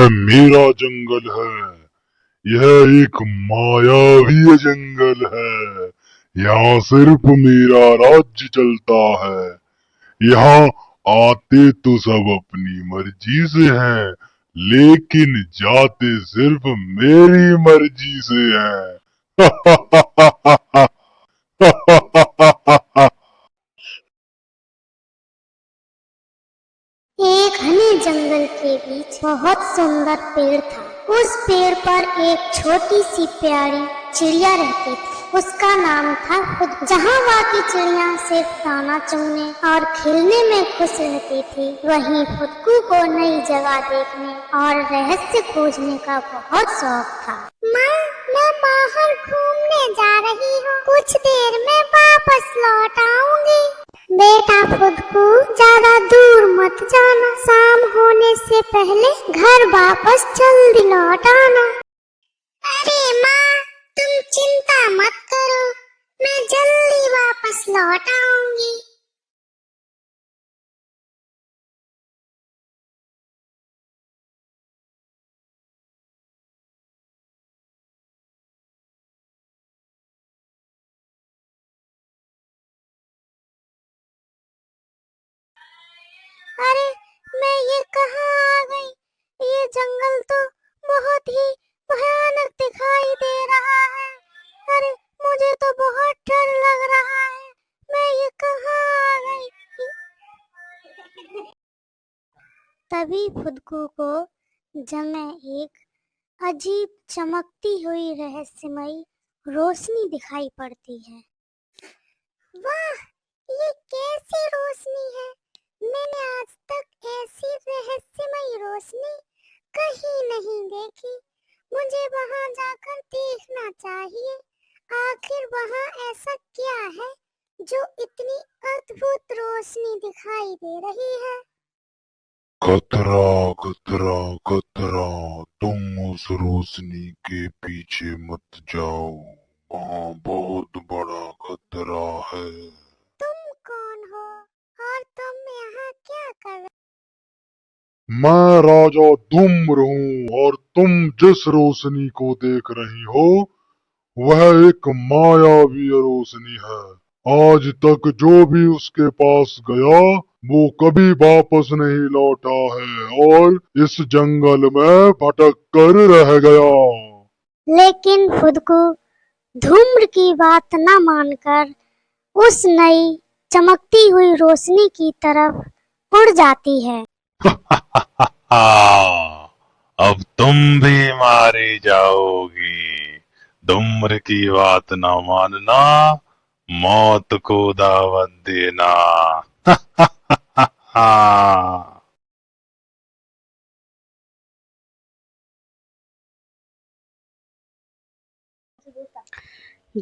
मेरा जंगल है। यह एक मायावी जंगल है। यहाँ सिर्फ मेरा राज्य चलता है। यहाँ आते तो सब अपनी मर्जी से हैं, लेकिन जाते सिर्फ मेरी मर्जी से हैं। एक घने जंगल के बीच बहुत सुंदर पेड़ था। उस पेड़ पर एक छोटी सी प्यारी चिड़िया रहती थी। उसका नाम था फुदकू। जहाँ बाकी चिड़िया सिर्फ दाना चुगने और खेलने में खुश रहती थी, वहीं फुदकू को नई जगह देखने और रहस्य खोजने का बहुत शौक था। माँ, मैं बाहर घूमने जा रही हूँ, कुछ देर में वापस लौट आऊंगी। बेटा फुदकू, ज्यादा दूर मत जाना, शाम होने से पहले घर वापस जल्दी लौट आना। अरे माँ, तुम चिंता मत करो, मैं जल्दी वापस लौट आऊंगी। अरे, मैं ये कहाँ आ गई? ये जंगल तो बहुत ही भयानक दिखाई दे रहा है। अरे, मुझे तो बहुत डर लग रहा है। मैं ये कहाँ आ गई? तभी फुदकू को जंगल एक अजीब चमकती हुई रहस्यमयी रोशनी दिखाई पड़ती है। वाह, ये कैसी रोशनी है? मैंने आज तक ऐसी रहस्यमयी रोशनी कहीं नहीं देखी। मुझे वहां जाकर देखना चाहिए। आखिर वहां ऐसा क्या है जो इतनी अद्भुत रोशनी दिखाई दे रही है? खतरा, खतरा, खतरा, तुम उस रोशनी के पीछे मत जाओ। वहाँ बहुत बड़ा खतरा है। तुम कौन हो और तुम यहाँ क्या कर रहे? मैं राजा धूम्र हूँ और तुम जिस रोशनी को देख रही हो वह एक मायावी रोशनी है। आज तक जो भी उसके पास गया वो कभी वापस नहीं लौटा है और इस जंगल में भटक कर रह गया। लेकिन फुदकू धूम्र की बात न मानकर उस नई चमकती हुई रोशनी की तरफ उड़ जाती है। अब तुम भी मारी जाओगी। धूम्र की बात न मानना, मौत को दावत देना।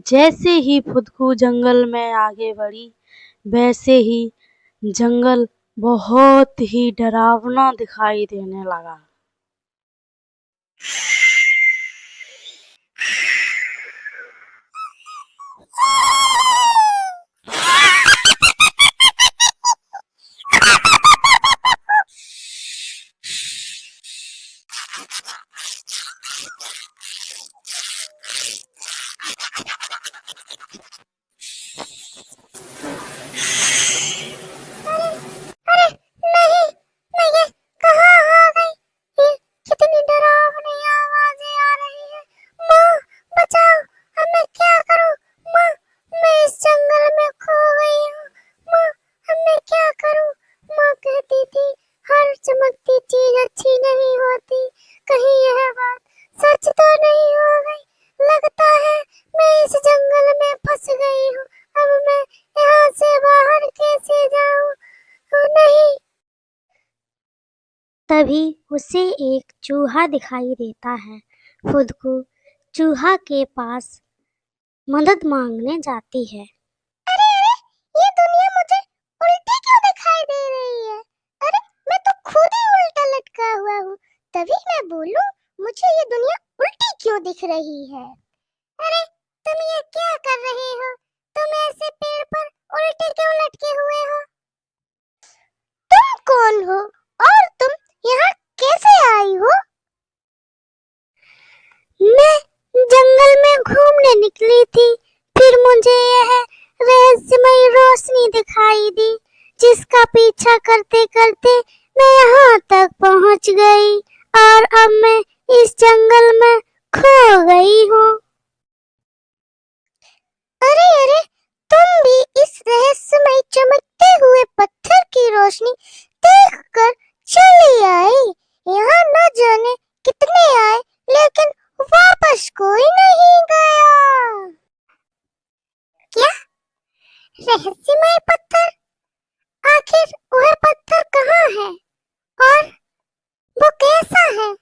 जैसे ही फुदकू जंगल में आगे बढ़ी, वैसे ही जंगल बहुत ही डरावना दिखाई देने लगा। नहीं, मैं ये कहाँ आ गई? ये कितनी डरावनी आवाजें आ रही है। माँ, बचाओ, अब मैं क्या करूँ? माँ, मैं इस जंगल में खो गई हूँ। माँ, अब मैं क्या करूँ? माँ कहती थी हर चमकती चीज अच्छी नहीं होती। कहीं यह बात सच तो नहीं हो गई? लगता है मैं इस जंगल में फंस गई हूँ। अब मैं यहाँ से बाहर कैसे जाऊँ? नहीं। तभी उसे एक चूहा दिखाई देता है। फुदकू चूहा के पास मदद मांगने जाती है। अरे अरे, ये दुनिया मुझे उल्टी क्यों दिखाई दे रही है? अरे, मैं तो खुद ही उल्टा लटका हुआ हूँ, तभी मैं बोलूं मुझे ये दुनिया उल्टी क्यों दिख रही है? अरे, तुम ये क्या कर रहे हो? तुम ऐसे पेड़ पर उल्टे क्यों लटके हुए हो? तुम कौन हो और तुम यहाँ कैसे आई हो? निकली थी, फिर मुझे यह रहस्यमयी रोशनी दिखाई दी, जिसका पीछा करते करते मैं यहाँ तक पहुँच गई और अब मैं इस जंगल में खो गई हूँ। अरे अरे, तुम भी इस रहस्यमय चमकते हुए पत्थर की रोशनी देखकर चली आई। यहाँ न जाने कितने आए, लेकिन वापस कोई नहीं गया। क्या रहस्यमय पत्थर? आखिर वह पत्थर कहाँ है और वो कैसा है?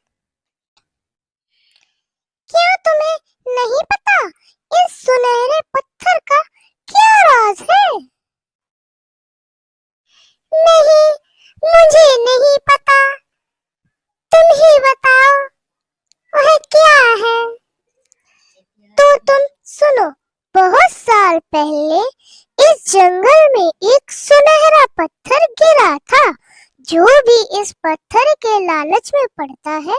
क्या तुम्हें नहीं पता इस सुनहरे पत्थर का क्या राज है? नहीं, मुझे नहीं पता, तुम ही बताओ वह क्या है। तो तुम सुनो, बहुत साल पहले इस जंगल में एक सुनहरा पत्थर गिरा था। जो भी इस पत्थर के लालच में पड़ता है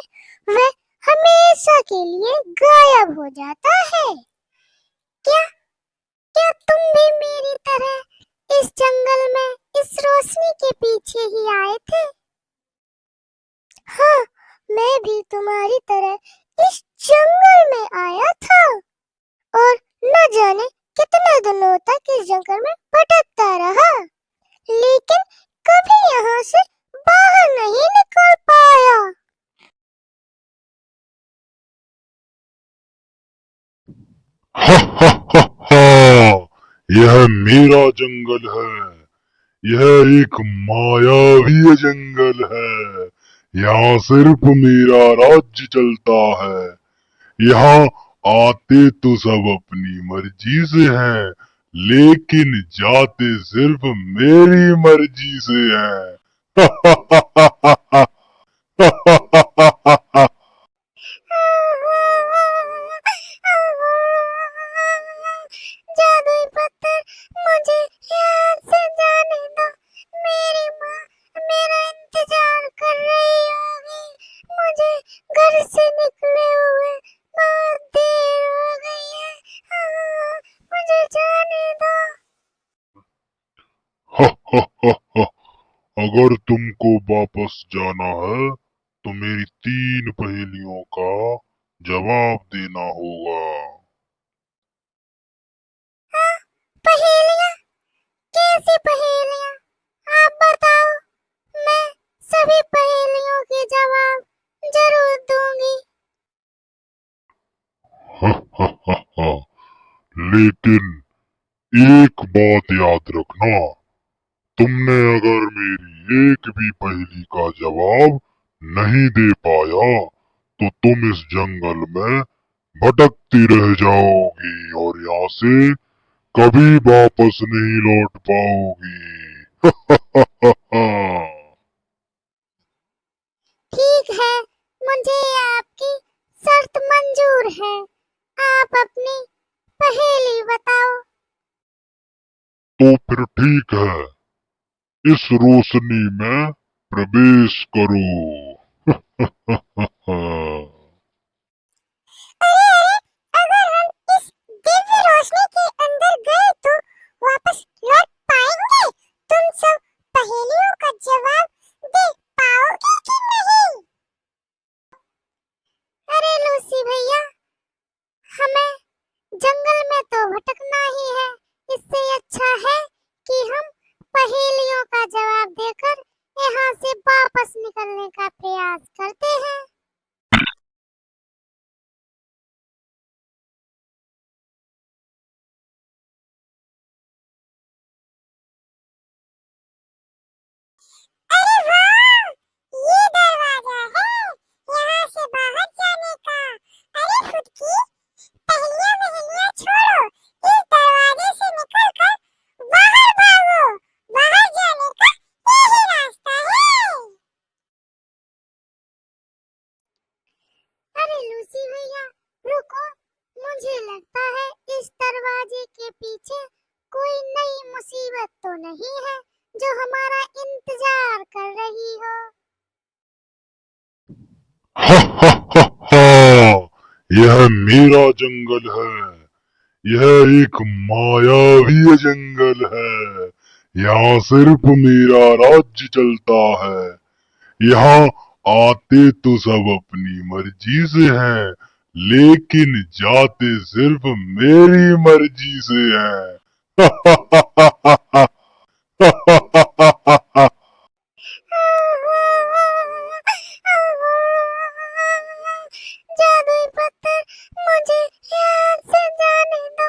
वह हमेशा के लिए गायब हो जाता है। क्या क्या तुम भी मेरी तरह इस जंगल में इस रोशनी के पीछे ही आए थे? हाँ, मैं भी तुम्हारी तरह इस जंगल में आया था और न जाने कितने दिनों तक इस जंगल में भटकता रहा, लेकिन कभी यहाँ से बाहर नहीं निकल पाया। हा हा हा हा, यह मेरा जंगल है। यह एक मायावी जंगल है। यहाँ सिर्फ मेरा राज्य चलता है। यहाँ आते तो सब अपनी मर्जी से हैं, लेकिन जाते सिर्फ मेरी मर्जी से हैं। जादुई पत्थर, मुझे यहाँ से जाने दो। मेरी माँ मेरा इंतजार कर रही होगी। मुझे घर से निकले हुए बहुत देर हो गई है। मुझे जाने दो। अगर तुमको वापस जाना है तो मेरी 3 पहेलियों का जवाब देना होगा। पहेलियाँ? कैसी पहेलियाँ? आप बताओ, मैं सभी पहेलियों के जवाब जरूर दूंगी। लेकिन एक बात याद रखना, तुमने अगर मेरी एक भी पहेली का जवाब नहीं दे पाया तो तुम इस जंगल में भटकती रह जाओगी और यहाँ से कभी वापस नहीं लौट पाओगी। ठीक है, मुझे आपकी शर्त मंजूर है। आप अपनी पहेली बताओ। तो फिर ठीक है, इस रोशनी में प्रवेश करो। अरे अरे, अगर हम इस दिव्य रोशनी के अंदर गए तो वापस लौट पाएंगे? तुम सब पहेलियों का जवाब दे पाओगे कि नहीं? अरे लूसी भैया, हमें जंगल में तो भटकना ही है। इससे अच्छा है कि हम पहेलियों का जवाब देकर यहाँ से वापस निकलने का प्रयास करते हैं। अरे वाह! ये दरवाजा है यहाँ से बाहर जाने का। अरे फुदकी, पहेलियाँ वहेलियाँ छोड़ो, इस दरवाजे से निकलकर बाहर भागो। बाहर जाने का यही रास्ता है। अरे लूसी भैया, रुको, मुझे लगता है इस दरवाजे के पीछे कोई नई मुसीबत तो नहीं है जो हमारा इंतजार कर रही हो। यह मेरा जंगल है। यह एक मायावी जंगल है। यहाँ सिर्फ मेरा राज्य चलता है। यहाँ आते तो सब अपनी मर्जी से हैं, लेकिन जाते सिर्फ मेरी मर्जी से हैं। जादुई पत्थर, मुझे यहाँ से जाने दो।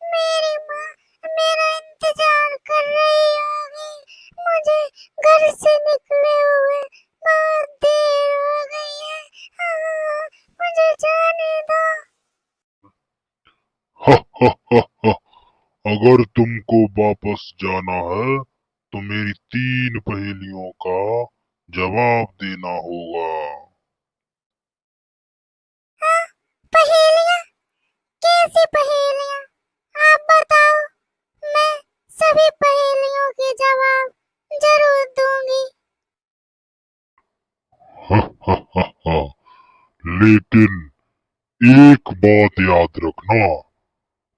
मेरी माँ मेरा इंतजार कर रही होगी। मुझे घर से निकले हुए बहुत देर हो गई है। मुझे जाने दो। अगर तुमको वापस जाना है तो मेरी 3 पहेलियों का जवाब देना होगा। पहेलियाँ? कैसी पहेलियाँ? आप बताओ, मैं सभी पहेलियों के जवाब जरूर दूंगी। लेकिन एक बात याद रखना,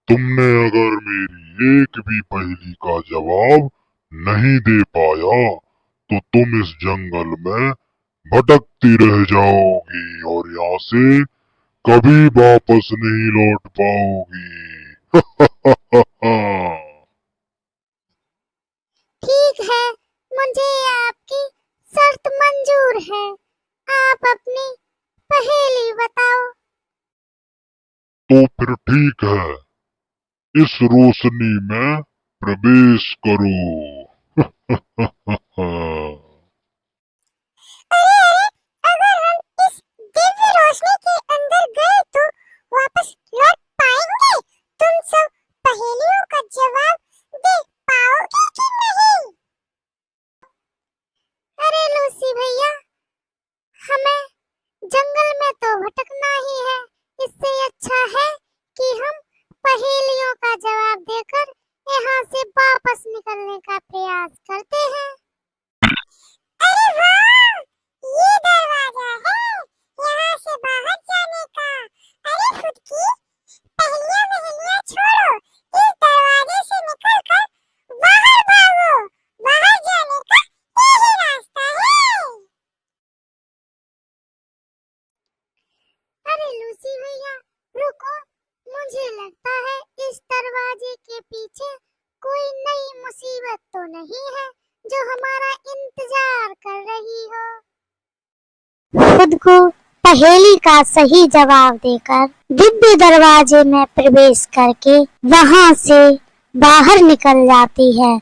तुमने अगर मेरी एक भी पहेली का जवाब नहीं दे पाया तो तुम इस जंगल में भटकती रह जाओगी और यहाँ से कभी वापस नहीं लौट पाओगी। ठीक है, मुझे आपकी शर्त मंजूर है। आप अपनी पहेली बताओ। तो फिर ठीक है, इस रोशनी में प्रवेश करो। अरे अगर हम इस दिव्य रोशनी के अंदर गए तो वापस लौट पाएंगे? तुम सब पहेलियों का जवाब दे पाओगे कि नहीं? अरे लूसी भैया, हमें जंगल में तो भटकना ही है। इससे अच्छा है कि हम पहेलियों का जवाब देकर यहाँ से वापस निकलने का प्रयास करते हैं। अरे वाह! ये दरवाजा है यहाँ से बाहर जाने का। अरे फुदकी, पहेलियाँ वहेलियाँ छोड़ो, इस दरवाजे से निकलकर बाहर भागो। बाहर जाने का यही रास्ता है। अरे लूसी भैया, रुको, मुझे लगता है इस दरवाजे के पीछे कोई नई मुसीबत तो नहीं है जो हमारा इंतजार कर रही हो। खुद को पहेली का सही जवाब देकर दिव्य दरवाजे में प्रवेश करके वहां से बाहर निकल जाती है।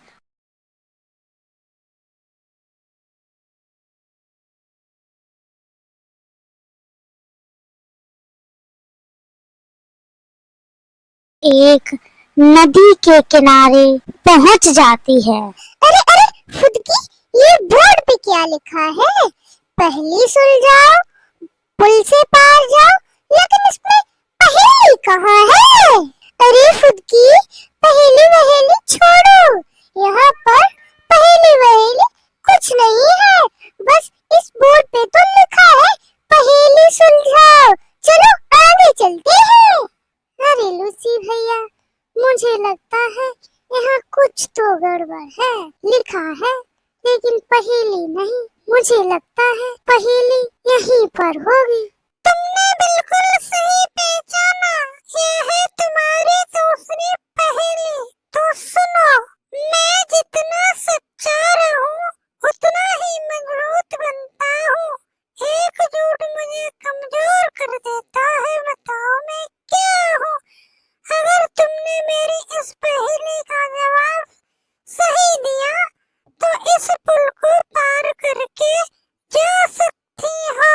एक नदी के किनारे पहुंच जाती है। अरे अरे फुदकी, ये बोर्ड पे क्या लिखा है? पहेली सुलझाओ, पुल से पार जाओ, लेकिन इसमें पहेली कहाँ है? अरे फुदकी, पहेली वहेली छोड़ो, यहाँ पर पहेली वहेली कुछ नहीं है। बस इस बोर्ड पे तो लिखा है पहेली सुलझाओ। चलो आगे चलते हैं। अरे लूसी भैया, मुझे लगता है यहाँ कुछ तो गड़बड़ है। लिखा है लेकिन पहेली नहीं। मुझे लगता है पहेली यहीं पर होगी। तुमने बिल्कुल सही पहचाना, यह है तुम्हारी दूसरी पहेली। तो सुनो, मैं जितना सच्चा रहूं उतना ही मजबूत बनता हूँ। एक झूठ मुझे कमजोर कर देता है। बताओ मैं क्या हूँ? अगर तुमने मेरी इस पहेली का जवाब सही दिया तो इस पुल को पार करके जा सकती हो।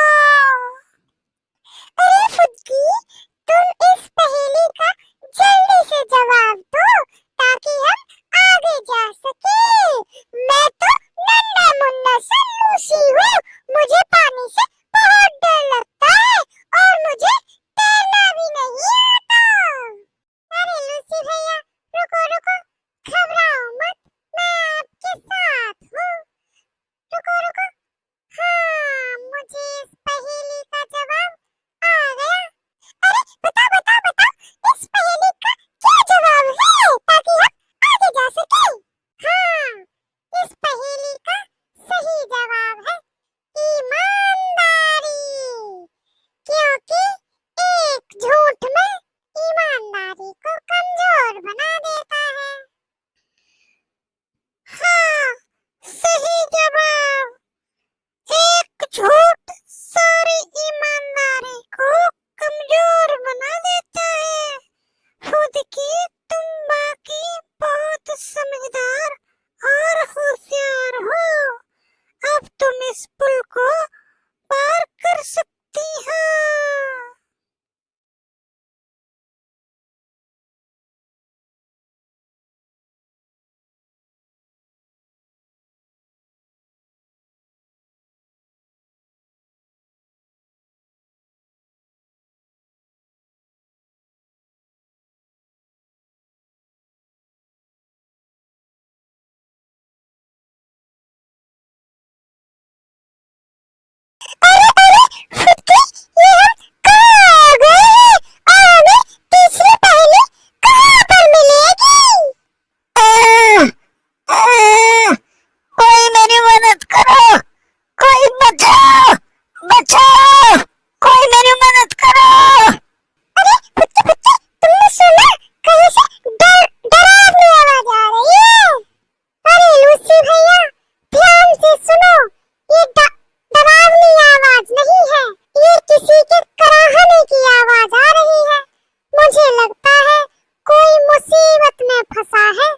कराहने की आवाज आ रही है। मुझे लगता है कोई मुसीबत में फंसा है।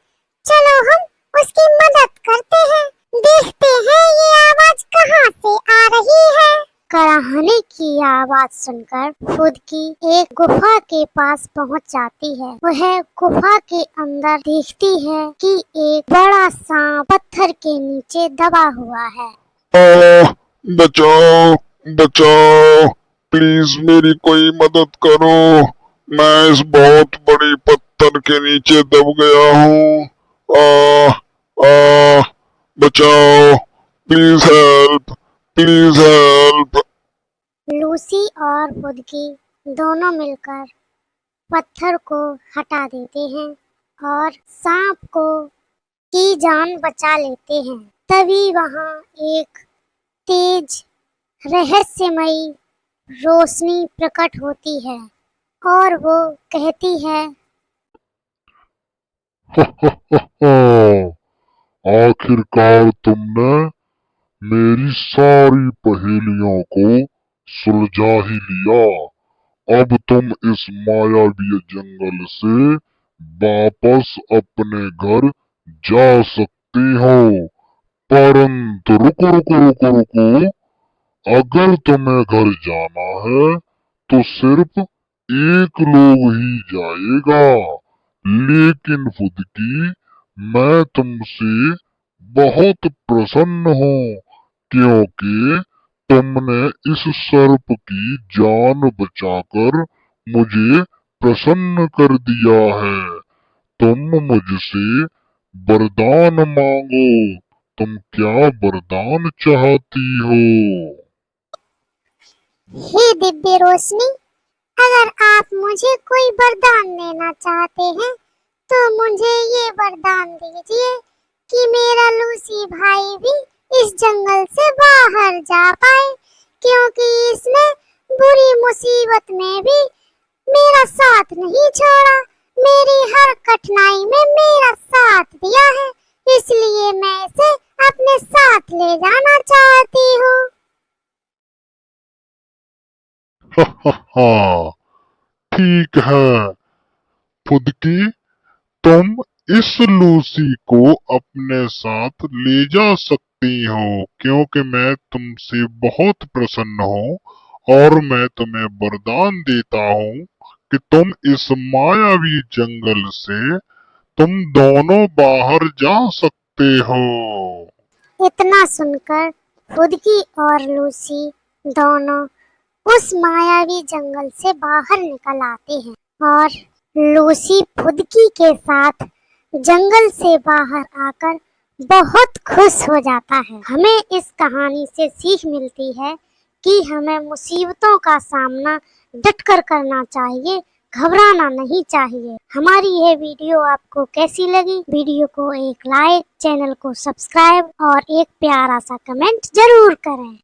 चलो हम उसकी मदद करते हैं। देखते हैं ये आवाज कहाँ से आ रही है। कराहने की आवाज सुनकर फुदकी एक गुफा के पास पहुंच जाती है। वह गुफा के अंदर देखती है कि एक बड़ा सांप पत्थर के नीचे दबा हुआ है। बचाओ बचाओ, प्लीज मेरी कोई मदद करो। मैं इस बहुत बड़ी पत्थर के नीचे दब गया हूँ। आ आ बचाओ, please help, please help. Lucy और फुदकी दोनों मिलकर पत्थर को हटा देते हैं और सांप को की जान बचा लेते हैं। तभी वहां एक तेज रहस्यमयी रोशनी प्रकट होती है और वो कहती है, आखिरकार तुमने मेरी सारी पहेलियों को सुलझा ही लिया। अब तुम इस मायावी जंगल से वापस अपने घर जा सकती हो। परंतु रुको रुको रुको रुको, अगर तुम्हें घर जाना है तो सिर्फ एक लोग ही जाएगा। लेकिन फुदकी, मैं तुमसे बहुत प्रसन्न हूँ, क्योंकि तुमने इस सर्प की जान बचाकर मुझे प्रसन्न कर दिया है। तुम मुझसे वरदान मांगो। तुम क्या वरदान चाहती हो? हे दिव्य रोशनी, अगर आप मुझे कोई वरदान देना चाहते हैं तो मुझे ये वरदान दीजिए कि मेरा लूसी भाई भी इस जंगल से बाहर जा पाए, क्योंकि इसने बुरी मुसीबत में भी मेरा साथ नहीं छोड़ा। मेरी हर कठिनाई में मेरा साथ दिया है, इसलिए मैं इसे अपने साथ ले जाना चाहती हूँ। ठीक है फुदकी, तुम इस लूसी को अपने साथ ले जा सकती हो, क्योंकि मैं तुमसे बहुत प्रसन्न हूँ और मैं तुम्हें वरदान देता हूँ कि तुम इस मायावी जंगल से तुम दोनों बाहर जा सकते हो। इतना सुनकर फुदकी और लूसी दोनों उस मायावी जंगल से बाहर निकल आते हैं और लूसी फुदकी के साथ जंगल से बाहर आकर बहुत खुश हो जाता है। हमें इस कहानी से सीख मिलती है कि हमें मुसीबतों का सामना डटकर करना चाहिए, घबराना नहीं चाहिए। हमारी यह वीडियो आपको कैसी लगी? वीडियो को एक लाइक, चैनल को सब्सक्राइब और एक प्यारा सा कमेंट जरूर करें।